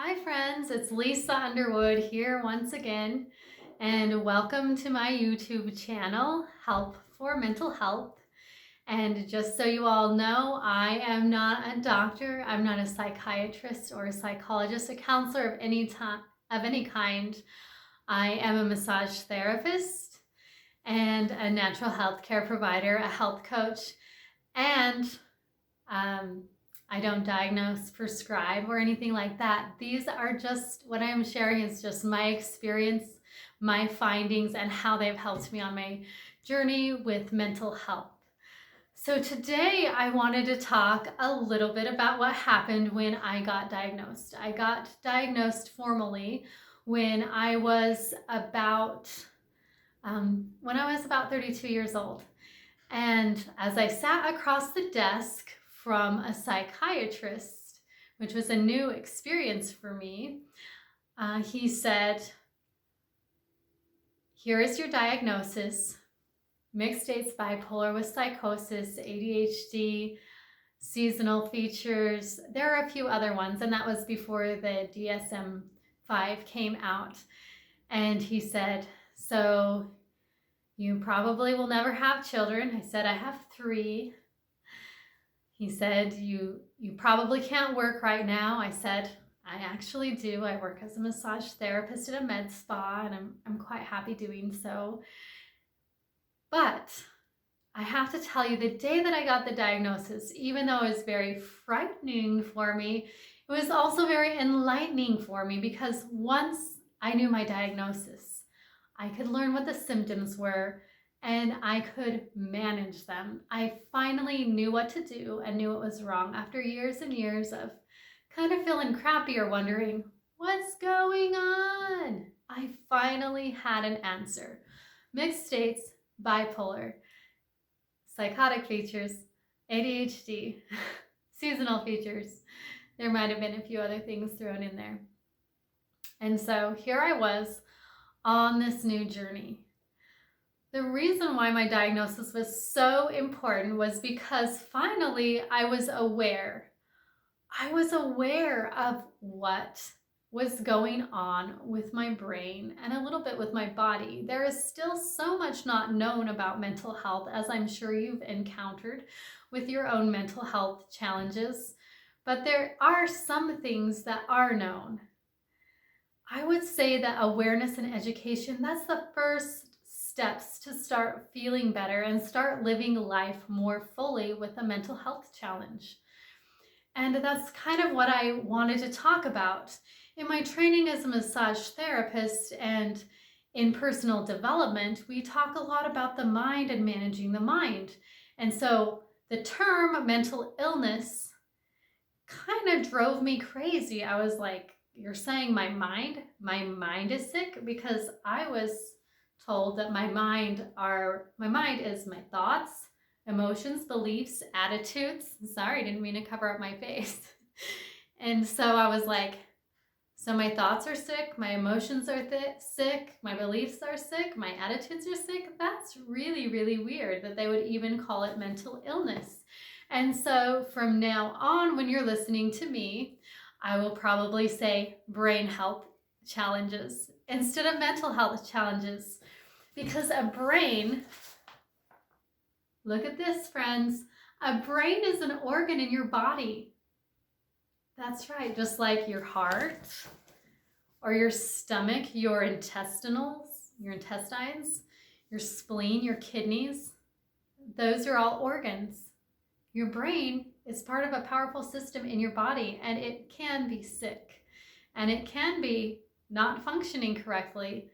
Hi, friends. It's Lisa Underwood here once again, and welcome to my YouTube channel, Help for Mental Health. And just so you all know, I am not a doctor. I'm not a psychiatrist or a psychologist, a counselor of any kind. I am a massage therapist and a natural health care provider, a health coach, and um, I don't diagnose, prescribe, or anything like that. These are just, what I am sharing is just my experience, my findings, and how they've helped me on my journey with mental health. So today I wanted to talk a little bit about what happened when I got diagnosed. I got diagnosed formally when I was about 32 years old. And as I sat across the desk from a psychiatrist, which was a new experience for me, he said, "Here is your diagnosis: mixed states bipolar with psychosis, ADHD, seasonal features." There are a few other ones, and that was before the DSM-5 came out. And he said, "So you probably will never have children." I said, "I have 3. He said, you probably can't work right now." I said, "I actually do. I work as a massage therapist at a med spa, and I'm quite happy doing so. But I have to tell you, the day that I got the diagnosis, even though it was very frightening for me, it was also very enlightening for me, because once I knew my diagnosis, I could learn what the symptoms were and I could manage them. I finally knew what to do and knew what was wrong after years and years of kind of feeling crappy or wondering, what's going on? I finally had an answer. Mixed states, bipolar, psychotic features, ADHD, seasonal features. There might have been a few other things thrown in there. And so here I was on this new journey. The reason why my diagnosis was so important was because finally I was aware. I was aware of what was going on with my brain and a little bit with my body. There is still so much not known about mental health, as I'm sure you've encountered with your own mental health challenges, but there are some things that are known. I would say that awareness and education, that's the first steps to start feeling better and start living life more fully with a mental health challenge. And that's kind of what I wanted to talk about. In my training as a massage therapist and in personal development, we talk a lot about the mind and managing the mind. And so the term mental illness kind of drove me crazy. I was like, "You're saying my mind is sick?" Because I was told that my mind is my thoughts, emotions, beliefs, attitudes. Sorry, I didn't mean to cover up my face. And so I was like, so my thoughts are sick, my emotions are sick, my beliefs are sick, my attitudes are sick. That's really, really weird that they would even call it mental illness. And so from now on, when you're listening to me, I will probably say brain health challenges instead of mental health challenges, because a brain, look at this, friends, a brain is an organ in your body. That's right, just like your heart or your stomach, your intestines, your spleen, your kidneys, those are all organs. Your brain is part of a powerful system in your body, and it can be sick, and it can be not functioning correctly.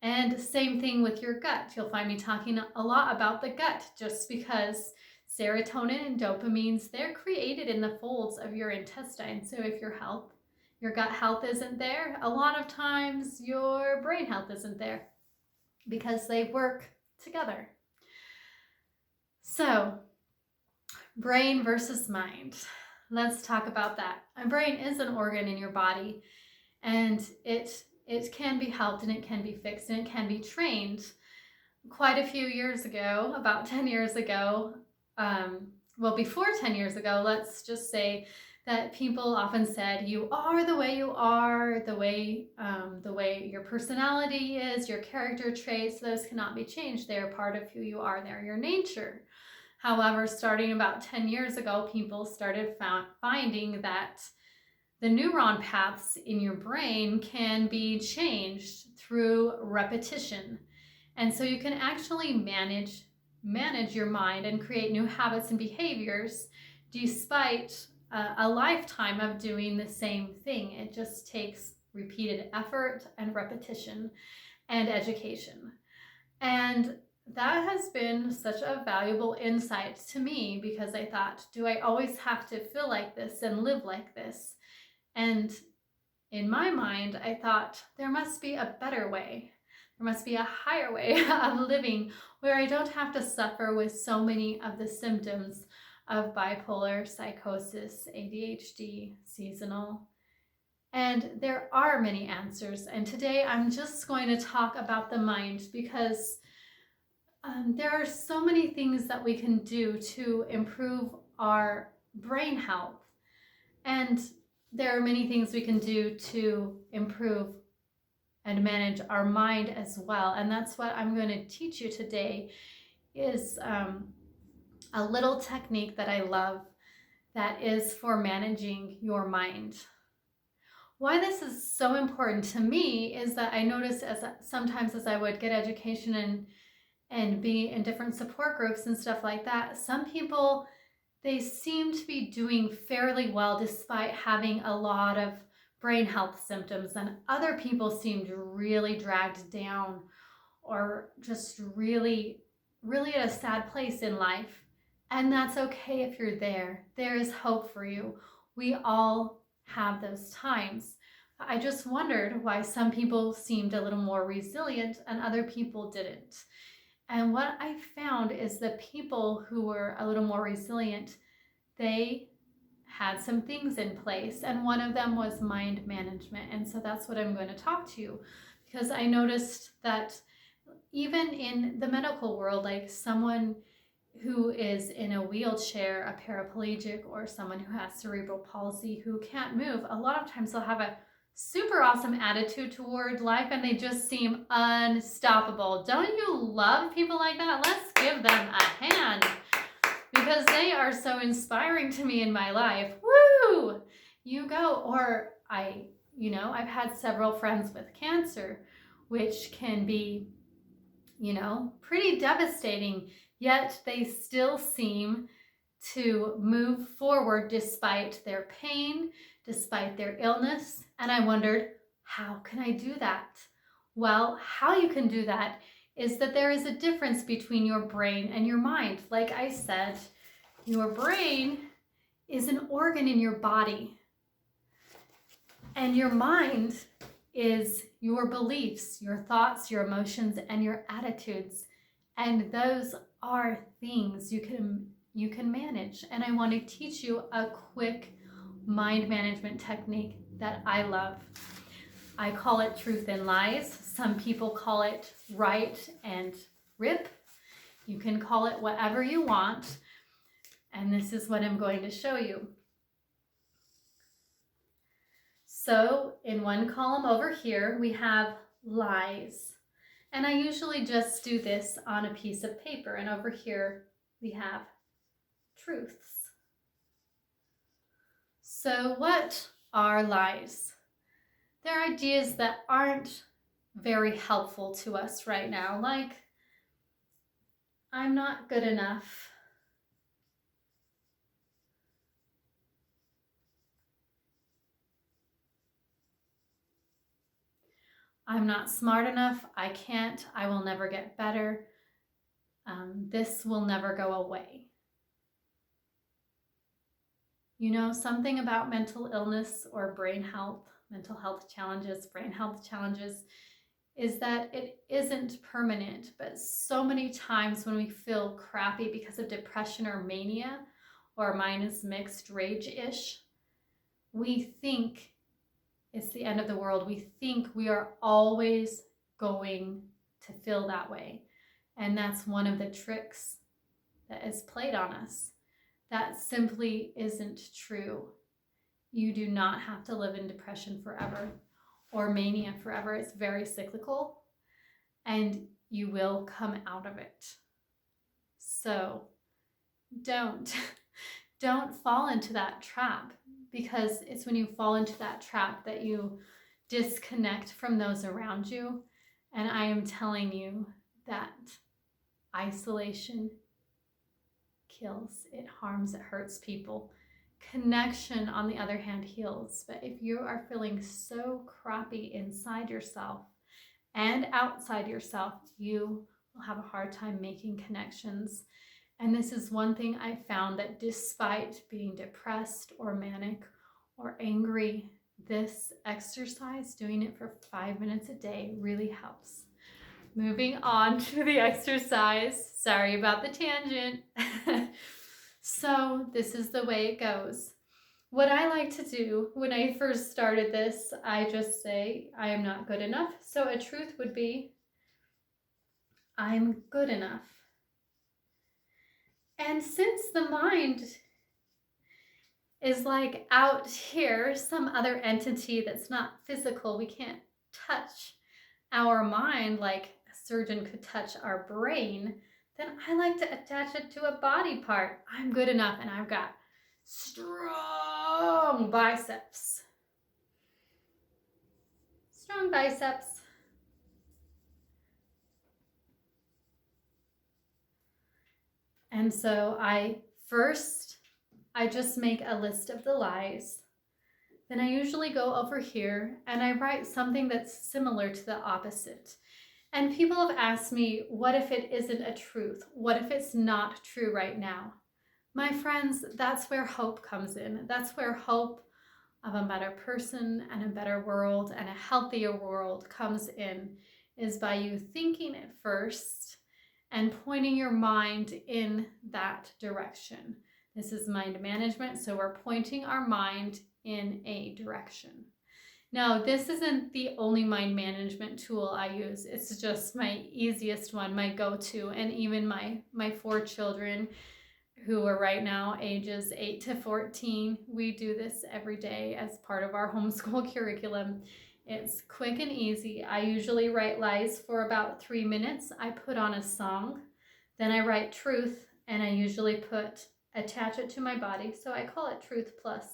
And same thing with your gut. You'll find me talking a lot about the gut, just because serotonin and dopamines, they're created in the folds of your intestine. So if your gut health isn't there, a lot of times your brain health isn't there, because they work together. So brain versus mind. Let's talk about that. A brain is an organ in your body, and it can be helped, and it can be fixed, and it can be trained. Quite a few years ago, about 10 years ago, before 10 years ago, let's just say that people often said, you are the way you are, the way your personality is, your character traits, those cannot be changed. They are part of who you are. They're your nature. However, starting about 10 years ago, people started finding that the neuron paths in your brain can be changed through repetition. And so you can actually manage your mind and create new habits and behaviors despite a lifetime of doing the same thing. It just takes repeated effort and repetition and education. And that has been such a valuable insight to me, because I thought, do I always have to feel like this and live like this? And in my mind, I thought there must be a better way. There must be a higher way of living where I don't have to suffer with so many of the symptoms of bipolar, psychosis, ADHD, seasonal. And there are many answers. And today I'm just going to talk about the mind, because there are so many things that we can do to improve our brain health. And there are many things we can do to improve and manage our mind as well. And that's what I'm going to teach you today, is a little technique that I love that is for managing your mind. Why this is so important to me is that I noticed sometimes as I would get education and be in different support groups and stuff like that, some people, they seem to be doing fairly well despite having a lot of brain health symptoms, and other people seemed really dragged down or just really, really at a sad place in life. And that's okay if you're there. There is hope for you. We all have those times. I just wondered why some people seemed a little more resilient and other people didn't. And what I found is the people who were a little more resilient, they had some things in place, and one of them was mind management. And so that's what I'm going to talk to you, because I noticed that even in the medical world, like someone who is in a wheelchair, a paraplegic, or someone who has cerebral palsy who can't move, a lot of times they'll have a super awesome attitude toward life and they just seem unstoppable. Don't you love people like that? Let's give them a hand, because they are so inspiring to me in my life. Woo! You go. Or I've had several friends with cancer, which can be, pretty devastating, yet they still seem to move forward despite their pain, despite their illness. And I wondered, how can I do that? Well, how you can do that is that there is a difference between your brain and your mind. Like I said, your brain is an organ in your body, and your mind is your beliefs, your thoughts, your emotions, and your attitudes. And those are things you can manage. And I want to teach you a quick mind management technique that I love. I call it truth and lies. Some people call it write and rip. You can call it whatever you want. And this is what I'm going to show you. So in one column over here, we have lies. And I usually just do this on a piece of paper. And over here, we have truths. So what are lies? They're ideas that aren't very helpful to us right now, like, I'm not good enough. I'm not smart enough. I can't. I will never get better. This will never go away. Something about mental illness or brain health, mental health challenges, brain health challenges, is that it isn't permanent. But so many times when we feel crappy because of depression or mania, or mine is mixed rage-ish, we think it's the end of the world. We think we are always going to feel that way. And that's one of the tricks that is played on us. That simply isn't true. You do not have to live in depression forever or mania forever. It's very cyclical, and you will come out of it. So don't fall into that trap, because it's when you fall into that trap that you disconnect from those around you. And I am telling you that isolation kills, it harms, it hurts people. Connection, on the other hand, heals. But if you are feeling so crappy inside yourself and outside yourself, you will have a hard time making connections. And this is one thing I found, that despite being depressed or manic or angry, this exercise, doing it for 5 minutes a day, really helps. Moving on to the exercise. Sorry about the tangent. So this is the way it goes. What I like to do when I first started this, I just say, I am not good enough. So a truth would be, I'm good enough. And since the mind is like out here, some other entity that's not physical, we can't touch our mind like a surgeon could touch our brain, then I like to attach it to a body part. I'm good enough, and I've got strong biceps. Strong biceps. And so I just make a list of the lies. Then I usually go over here and I write something that's similar to the opposite. And people have asked me, what if it isn't a truth? What if it's not true right now? My friends, that's where hope comes in. That's where hope of a better person and a better world and a healthier world comes in, is by you thinking it first and pointing your mind in that direction. This is mind management, so we're pointing our mind in a direction. Now, this isn't the only mind management tool I use. It's just my easiest one, my go-to. And even my 4 children, who are right now ages 8 to 14, we do this every day as part of our homeschool curriculum. It's quick and easy. I usually write lies for about 3 minutes. I put on a song, then I write truth, and I usually attach it to my body. So I call it truth plus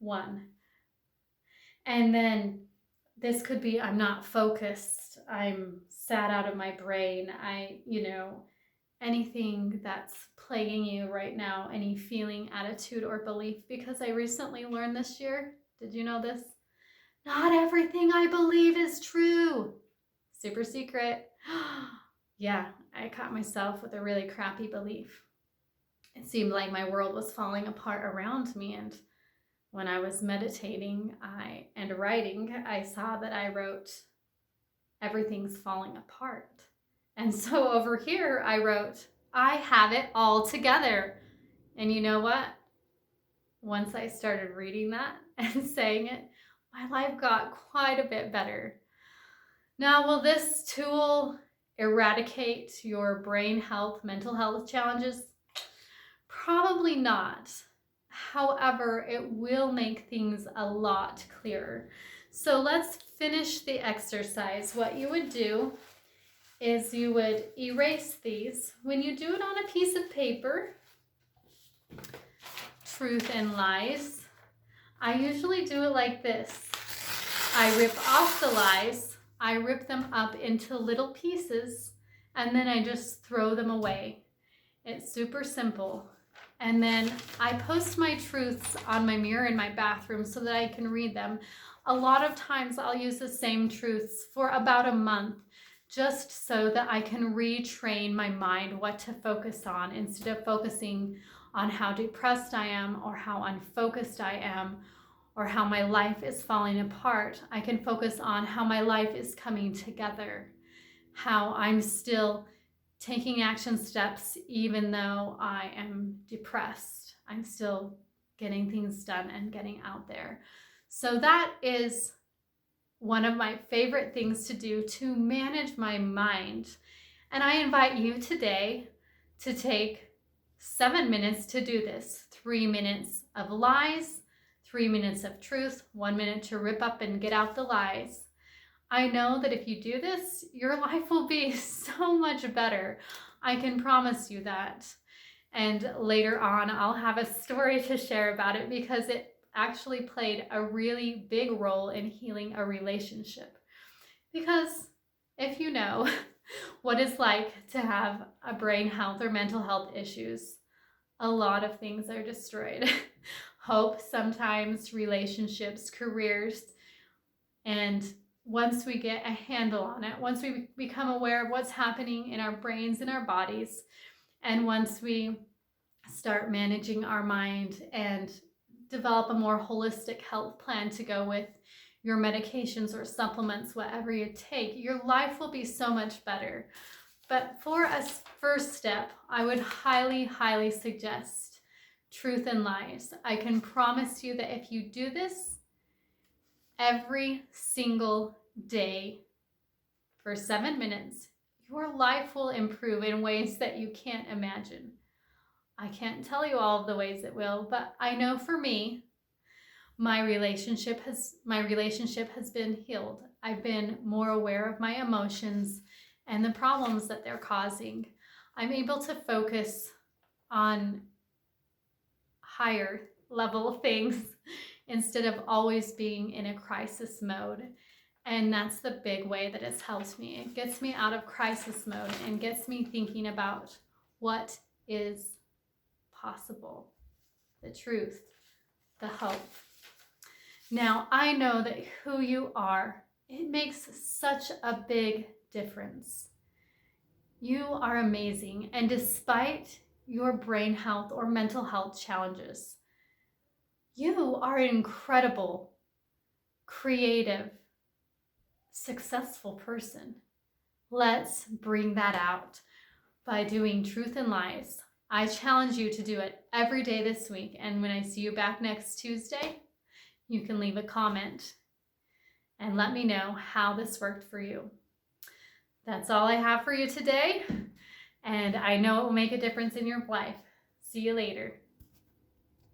1. And then this could be, I'm not focused, I'm sad out of my brain, anything that's plaguing you right now, any feeling, attitude, or belief. Because I recently learned this year, did you know this? Not everything I believe is true. Super secret. Yeah, I caught myself with a really crappy belief. It seemed like my world was falling apart around me, and when I was meditating and writing, I saw that I wrote, everything's falling apart. And so over here, I wrote, I have it all together. And you know what? Once I started reading that and saying it, my life got quite a bit better. Now, will this tool eradicate your brain health, mental health challenges? Probably not. However, it will make things a lot clearer. So let's finish the exercise. What you would do is you would erase these. When you do it on a piece of paper, truth and lies, I usually do it like this. I rip off the lies, I rip them up into little pieces, and then I just throw them away. It's super simple. And then I post my truths on my mirror in my bathroom so that I can read them. A lot of times I'll use the same truths for about a month, just so that I can retrain my mind what to focus on, instead of focusing on how depressed I am or how unfocused I am or how my life is falling apart. I can focus on how my life is coming together, how I'm still taking action steps even though I am depressed. I'm still getting things done and getting out there. So that is one of my favorite things to do to manage my mind. And I invite you today to take 7 minutes to do this. 3 minutes of lies, 3 minutes of truth, 1 minute to rip up and get out the lies. I know that if you do this, your life will be so much better. I can promise you that. And later on, I'll have a story to share about it because it actually played a really big role in healing a relationship. Because if you know what it's like to have a brain health or mental health issues, a lot of things are destroyed. Hope, sometimes relationships, careers. And once we get a handle on it, once we become aware of what's happening in our brains and our bodies, and once we start managing our mind and develop a more holistic health plan to go with your medications or supplements, whatever you take, your life will be so much better. But for a first step, I would highly, highly suggest Truth and Lies. I can promise you that if you do this every single day for 7 minutes, your life will improve in ways that you can't imagine. I can't tell you all of the ways it will, but I know for me, my relationship has been healed. I've been more aware of my emotions and the problems that they're causing. I'm able to focus on higher level things instead of always being in a crisis mode. And that's the big way that it's helped me. It gets me out of crisis mode and gets me thinking about what is possible, the truth, the hope. Now, I know that who you are, it makes such a big difference. You are amazing, and despite your brain health or mental health challenges, you are an incredible, creative, successful person. Let's bring that out by doing Truth and Lies. I challenge you to do it every day this week, and when I see you back next Tuesday, you can leave a comment and let me know how this worked for you. That's all I have for you today, and I know it will make a difference in your life. See you later.